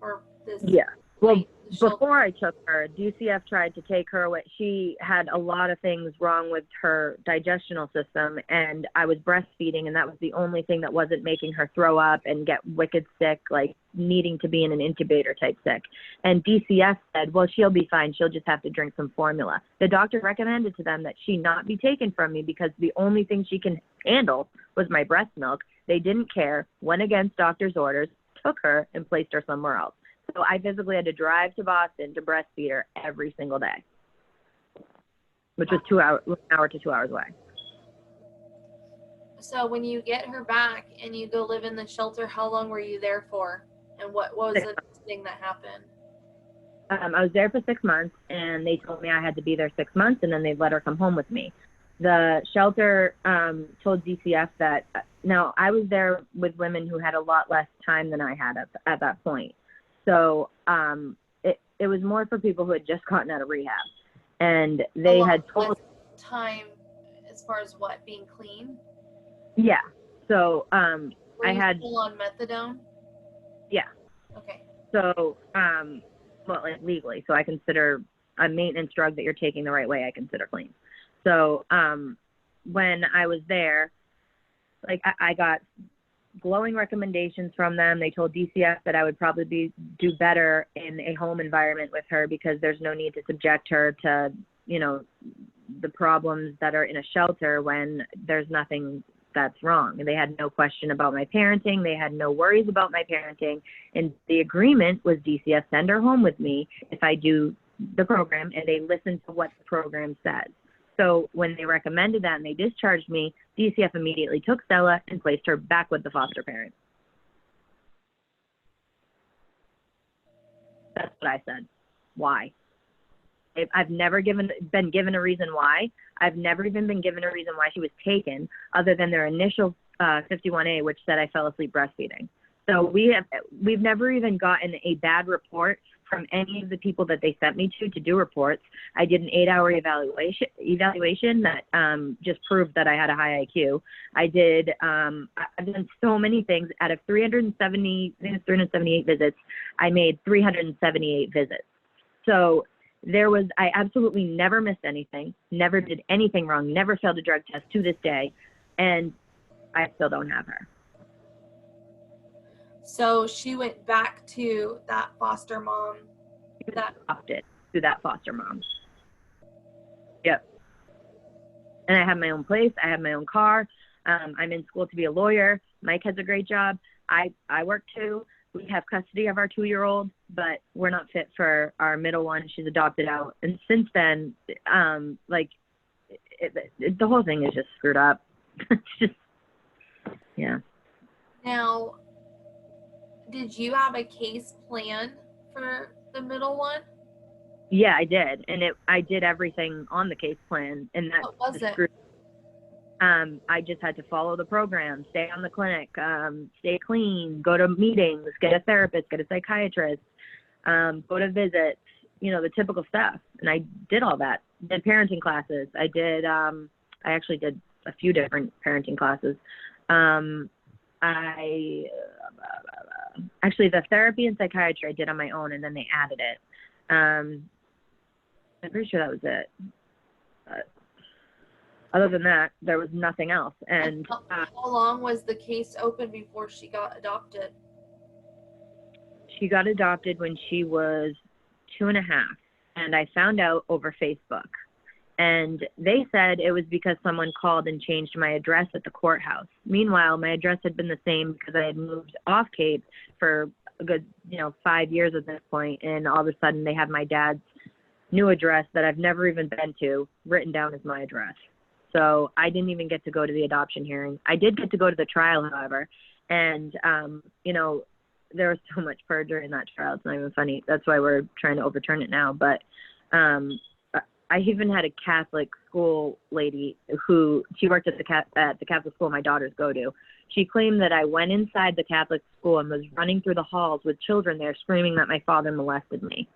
or this. Yeah. Well, before I took her, DCF tried to take her away. She had a lot of things wrong with her digestional system, and I was breastfeeding, and that was the only thing that wasn't making her throw up and get wicked sick, like needing to be in an incubator type sick. And DCF said, well, she'll be fine. She'll just have to drink some formula. The doctor recommended to them that she not be taken from me because the only thing she can handle was my breast milk. They didn't care, went against doctor's orders, took her, and placed her somewhere else. So I physically had to drive to Boston to breastfeed her every single day, which was 1 hour to 2 hours away. So when you get her back and you go live in the shelter, how long were you there for? And what was the next thing that happened? I was there for 6 months, and they told me I had to be there 6 months, and then they'd let her come home with me. The shelter told DCF that, now I was there with women who had a lot less time than I had at that point. So it was more for people who had just gotten out of rehab. And they had told time as far as what, being clean? Yeah. So Were I you had still on methadone? Yeah. Okay. So well, like legally. So I consider a maintenance drug that you're taking the right way, I consider clean. So when I was there, like I got glowing recommendations from them. They told DCF that I would probably do better in a home environment with her because there's no need to subject her to, the problems that are in a shelter when there's nothing that's wrong. And they had no question about my parenting. They had no worries about my parenting. And the agreement was DCF send her home with me if I do the program, and they listen to what the program says. So when they recommended that and they discharged me, DCF immediately took Stella and placed her back with the foster parent. That's what I said. Why? I've never been given a reason why. I've never even been given a reason why she was taken other than their initial 51A, which said I fell asleep breastfeeding. So we've never even gotten a bad report from any of the people that they sent me to do reports. I did an 8-hour evaluation that just proved that I had a high IQ. I've done so many things. Out of 378 visits, I made 378 visits. So I absolutely never missed anything, never did anything wrong, never failed a drug test to this day, and I still don't have her. So she went back to that foster mom. That adopted to that foster mom. Yep. And I have my own place. I have my own car. I'm in school to be a lawyer. Mike has a great job. I work too. We have custody of our 2-year-old, but we're not fit for our middle one. She's adopted out. And since then, the whole thing is just screwed up. It's just, yeah. Now, did you have a case plan for the middle one? Yeah, I did. And I did everything on the case plan. And that What was it? I just had to follow the program, stay on the clinic, stay clean, go to meetings, get a therapist, get a psychiatrist, go to visits, the typical stuff. And I did all that. Did parenting classes. I actually did a few different parenting classes. Actually, the therapy and psychiatry I did on my own, and then they added it. I'm pretty sure that was it. Other than that, there was nothing else. And how long was the case open before she got adopted? She got adopted when she was 2.5, and I found out over Facebook. And they said it was because someone called and changed my address at the courthouse. Meanwhile, my address had been the same because I had moved off Cape for a good, 5 years at this point, and all of a sudden they had my dad's new address that I've never even been to written down as my address. So I didn't even get to go to the adoption hearing. I did get to go to the trial, however, and, there was so much perjury in that trial. It's not even funny. That's why we're trying to overturn it now. But I even had a Catholic school lady who, she worked at the Catholic school my daughters go to. She claimed that I went inside the Catholic school and was running through the halls with children there screaming that my father molested me.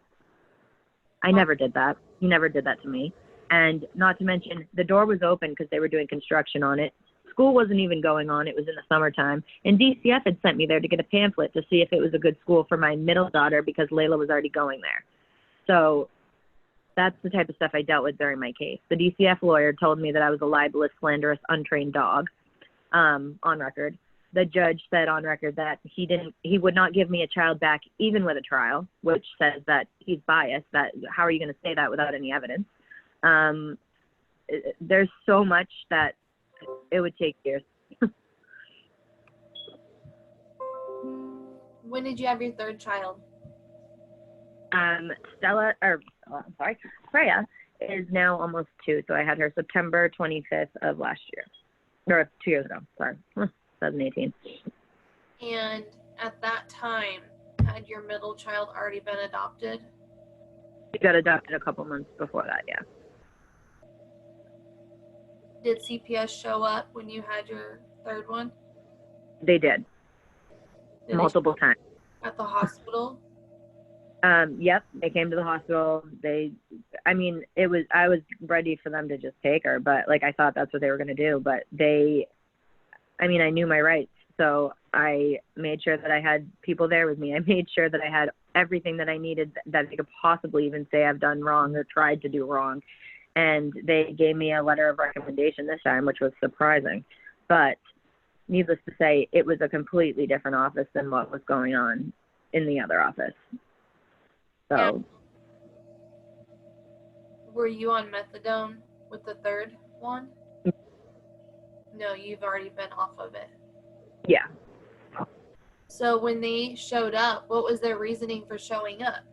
I never did that. He never did that to me. And not to mention, the door was open because they were doing construction on it. School wasn't even going on. It was in the summertime. And DCF had sent me there to get a pamphlet to see if it was a good school for my middle daughter because Layla was already going there. So that's the type of stuff I dealt with during my case. The DCF lawyer told me that I was a libelous, slanderous, untrained dog, on record. The judge said on record that he would not give me a child back even with a trial, which says that he's biased. That how are you going to say that without any evidence? There's so much that it would take years. When did you have your third child? Freya is now almost 2, so I had her September 25th of last year, or 2 years ago, sorry, 2018. And at that time, had your middle child already been adopted? She got adopted a couple months before that, yeah. Did CPS show up when you had your third one? They did. Multiple times. At the hospital? Yep, they came to the hospital. I was ready for them to just take her, but I thought that's what they were going to do. But I knew my rights. So I made sure that I had people there with me. I made sure that I had everything that I needed that they could possibly even say I've done wrong or tried to do wrong. And they gave me a letter of recommendation this time, which was surprising. But needless to say, it was a completely different office than what was going on in the other office. So. Yeah. Were you on methadone with the third one? No, you've already been off of it. Yeah. So when they showed up, what was their reasoning for showing up?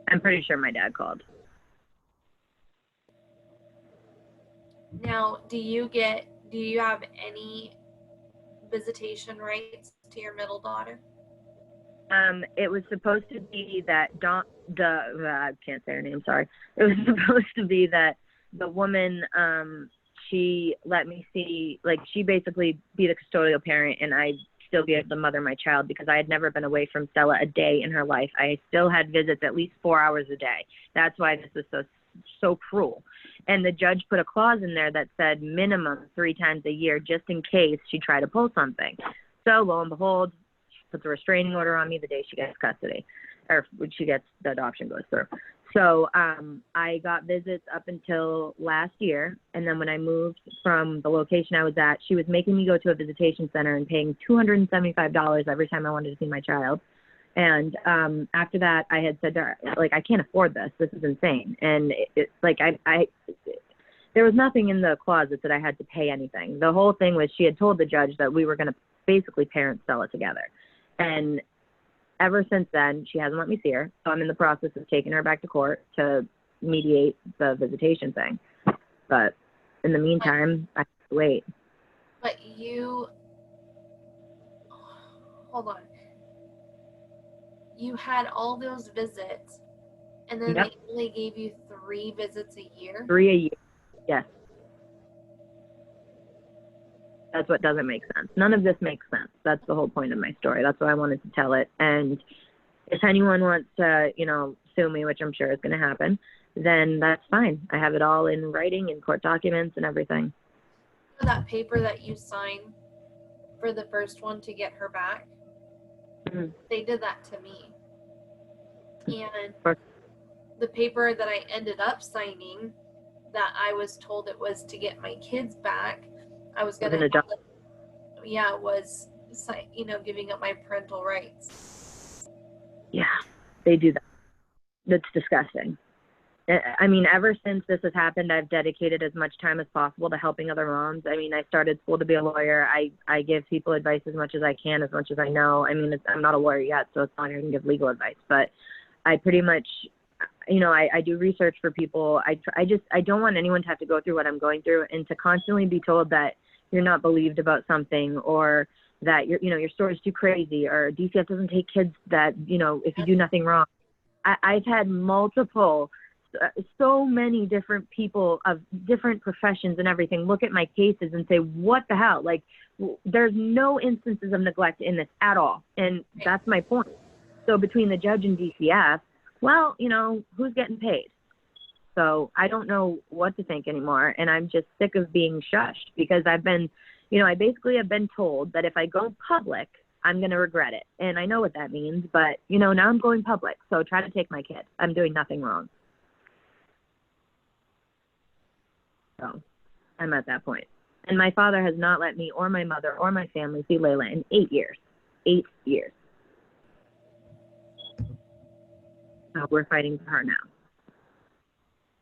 I'm pretty sure my dad called. Now, do you have any visitation rights to your middle daughter? It was supposed to be that I can't say her name, sorry. It was supposed to be that the woman, she let me see, she basically be the custodial parent and I'd still be able to mother my child because I had never been away from Stella a day in her life. I still had visits at least 4 hours a day. That's why this was so cruel. And the judge put a clause in there that said minimum 3 times a year just in case she tried to pull something. So lo and behold, she puts a restraining order on me the day she gets custody, or when the adoption goes through. So I got visits up until last year, and then when I moved from the location I was at, she was making me go to a visitation center and paying $275 every time I wanted to see my child. And after that, I had said to her, like, I can't afford this. This is insane. And it's like there was nothing in the clause that said I had to pay anything. The whole thing was she had told the judge that we were going to basically parent sell it together. And ever since then, she hasn't let me see her. So I'm in the process of taking her back to court to mediate the visitation thing. But in the meantime, I have to wait. But hold on. You had all those visits, and then Yep. they only gave you 3 visits a year? 3 a year. Yes. That's what doesn't make sense. None of this makes sense. That's the whole point of my story. That's why I wanted to tell it. And if anyone wants to, sue me, which I'm sure is going to happen, then that's fine. I have it all in writing and court documents and everything. That paper that you signed for the first one to get her back, they did that to me. And the paper that I ended up signing, that I was told it was to get my kids back, I was going to, was, giving up my parental rights. Yeah, they do that. That's disgusting. I mean, ever since this has happened, I've dedicated as much time as possible to helping other moms. I mean, I started school to be a lawyer. I give people advice as much as I can, as much as I know. I mean, I'm not a lawyer yet, so it's not like I can give legal advice. But I pretty much, I do research for people. I don't want anyone to have to go through what I'm going through and to constantly be told that you're not believed about something, or that your story's too crazy, or DCF doesn't take kids that, if you do nothing wrong. I've had so many different people of different professions and everything look at my cases and say, what the hell? Like, there's no instances of neglect in this at all. And that's my point. So between the judge and DCF, well, who's getting paid? So I don't know what to think anymore. And I'm just sick of being shushed, because I've been, I basically have been told that if I go public, I'm going to regret it. And I know what that means, but, now I'm going public. So try to take my kid. I'm doing nothing wrong. So I'm at that point. And my father has not let me or my mother or my family see Layla in 8 years. 8 years. So we're fighting for her now.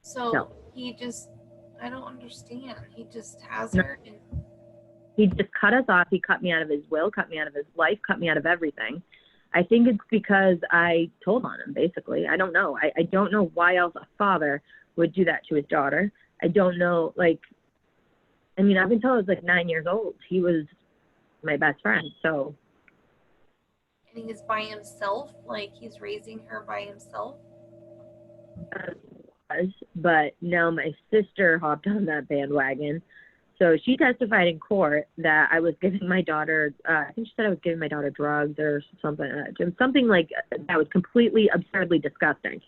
So I don't understand. He just has her. And he just cut us off. He cut me out of his will, cut me out of his life, cut me out of everything. I think it's because I told on him, basically. I don't know. I don't know why else a father would do that to his daughter. I don't know, I've been told I was 9 years old. He was my best friend, so. And he's by himself? He's raising her by himself? But now my sister hopped on that bandwagon. So she testified in court that I was giving my daughter, I think she said I was giving my daughter drugs or something that was completely absurdly disgusting.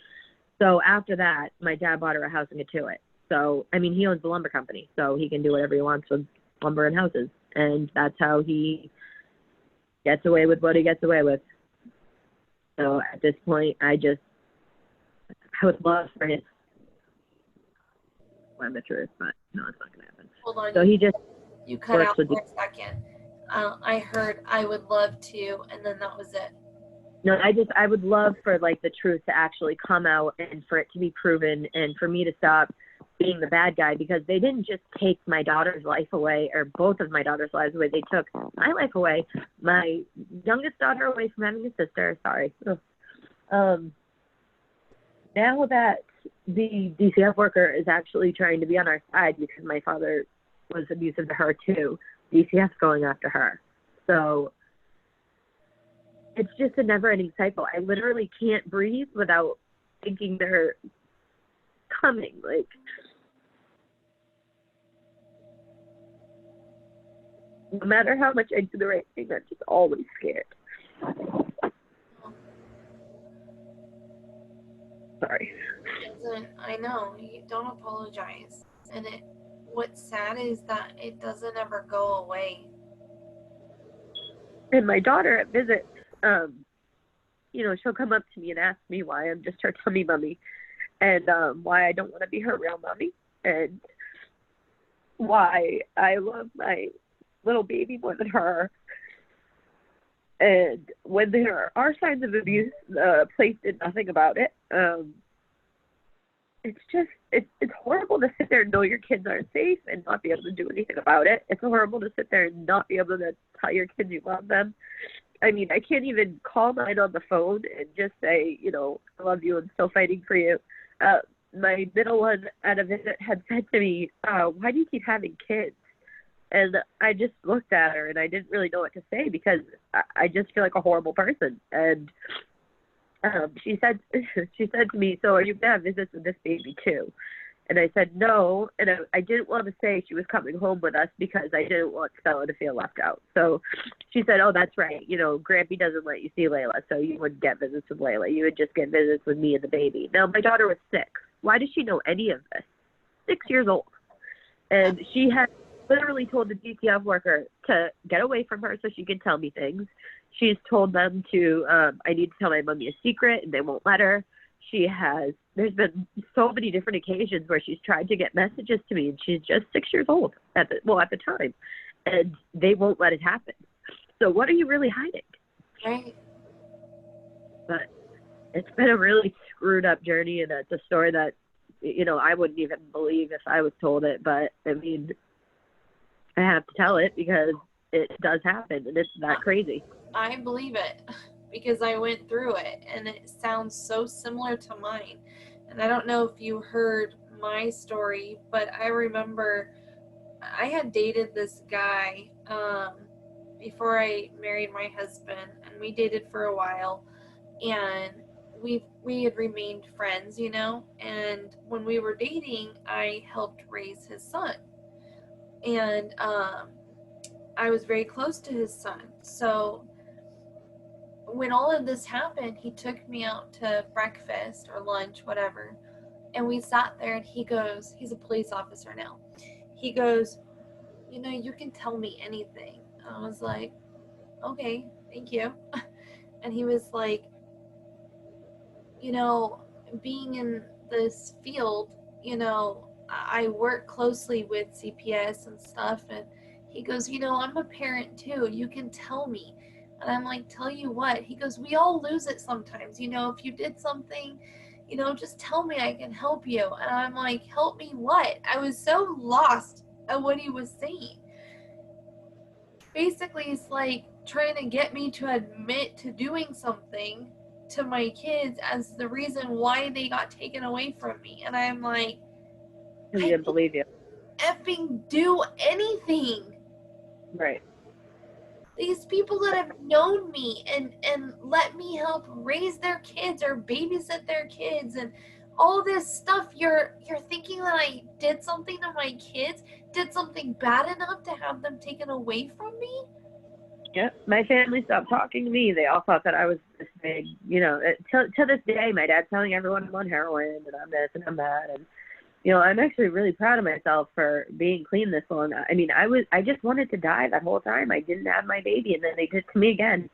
So after that, my dad bought her a house in Katuitt. So, he owns the lumber company, so he can do whatever he wants with lumber and houses. And that's how he gets away with what he gets away with. So at this point, I would love for him to learn the truth, but no, it's not going to happen. Hold on. So you cut out for a second. I heard I would love to, and then that was it. No, I would love for the truth to actually come out and for it to be proven and for me to stop being the bad guy, because they didn't just take my daughter's life away, or both of my daughter's lives away. They took my life away, my youngest daughter away from having a sister. Sorry. Now that the DCF worker is actually trying to be on our side because my father was abusive to her too, DCF's going after her. So it's just a never-ending cycle. I literally can't breathe without thinking they're coming. No matter how much I do the right thing, I'm just always scared. Sorry. I know. You don't apologize. And what's sad is that it doesn't ever go away. And my daughter at visits, she'll come up to me and ask me why I'm just her tummy mummy. and why I don't want to be her real mommy, and why I love my little baby more than her. And when there are signs of abuse, the place did nothing about it. It's just, it's horrible to sit there and know your kids aren't safe and not be able to do anything about it. It's horrible to sit there and not be able to tell your kids you love them. I mean, I can't even call mine on the phone and just say, you know, I love you, I'm still fighting for you. My middle one at a visit had said to me, why do you keep having kids? And I just looked at her and I didn't really know what to say because I just feel like a horrible person. And she said to me, so are you going to have visits with this baby too? And I said no, and I didn't want to say she was coming home with us because I didn't want Stella to feel left out. So she said, oh, that's right. You know, Grampy doesn't let you see Layla, so you wouldn't get visits with Layla. You would just get visits with me and the baby. Now, my daughter was 6. Why does she know any of this? 6 years old. And she had literally told the DCF worker to get away from her so she can tell me things. She's told them to, I need to tell my mommy a secret, and they won't let her. There's been so many different occasions where she's tried to get messages to me, and she's just 6 years old at the time, and they won't let it happen. So what are you really hiding? Right. But it's been a really screwed up journey, and it's a story that, you know, I wouldn't even believe if I was told it, but I mean, I have to tell it because it does happen, and it's that crazy. I believe it because I went through it, and it sounds so similar to mine. And I don't know if you heard my story, but I remember I had dated this guy before I married my husband, and we dated for a while, and we had remained friends, you know. And when we were dating, I helped raise his son, and I was very close to his son. So when all of this happened, he took me out to breakfast or lunch, whatever, and we sat there, and he goes, he's a police officer now, he goes, you know, you can tell me anything. I was like, okay, thank you. And he was like, you know, being in this field, you know, I work closely with CPS and stuff, and he goes, you know, I'm a parent too, you can tell me. And I'm like, tell you what? He goes, we all lose it sometimes, you know, if you did something, you know, just tell me, I can help you. And I'm like, help me what? I was so lost at what he was saying. Basically, it's like trying to get me to admit to doing something to my kids as the reason why they got taken away from me. And I'm like, I didn't believe you. Effing do anything. Right. These people that have known me and let me help raise their kids or babysit their kids and all this stuff, you're thinking that I did something to my kids, did something bad enough to have them taken away from me? Yeah, my family stopped talking to me. They all thought that I was this big, you know, to this day, my dad's telling everyone I'm on heroin and I'm this and I'm that. And, you know, I'm actually really proud of myself for being clean this long. I mean, I just wanted to die that whole time. I didn't have my baby, and then they did it to me again.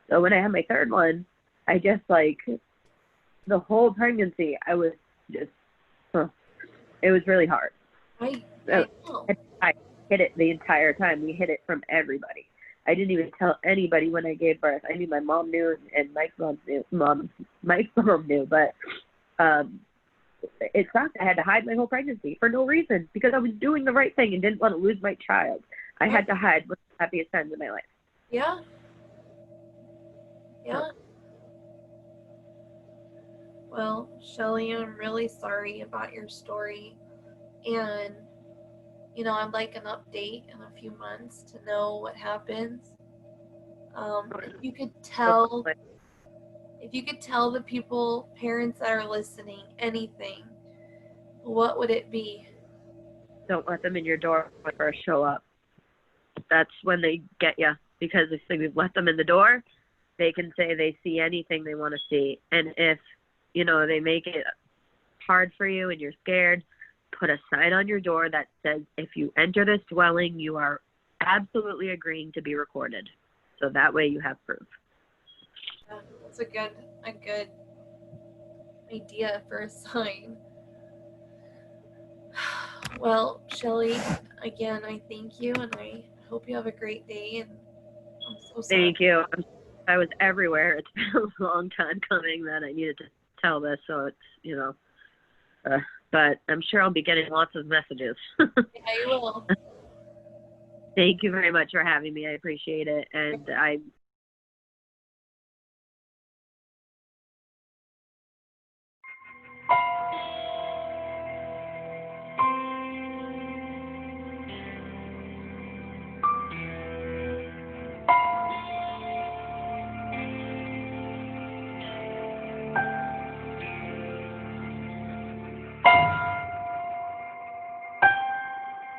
So when I had my third one, I just, like, the whole pregnancy, I was just, it was really hard. I know. I hid it the entire time. We hid it from everybody. I didn't even tell anybody when I gave birth. I mean, my mom knew and Mike's mom knew. Mike's mom knew, but it sucked. I had to hide my whole pregnancy for no reason because I was doing the right thing and didn't want to lose my child. I had to hide one of the happiest times of my life. Yeah. Yeah. Well, Shelli, I'm really sorry about your story. And, you know, I'd like an update in a few months to know what happens. If you could tell the people, parents that are listening, anything, what would it be? Don't let them in your door when they first show up. That's when they get you, because if you let them in the door, they can say they see anything they want to see. And if, you know, they make it hard for you and you're scared, put a sign on your door that says, if you enter this dwelling, you are absolutely agreeing to be recorded. So that way you have proof. Yeah, that's a good idea for a sign. Well, Shelli, again, I thank you, and I hope you have a great day, and I'm so sorry. Thank you. I was everywhere. It's been a long time coming that I needed to tell this, so it's, you know, but I'm sure I'll be getting lots of messages. Yeah, you will. Thank you very much for having me. I appreciate it. And I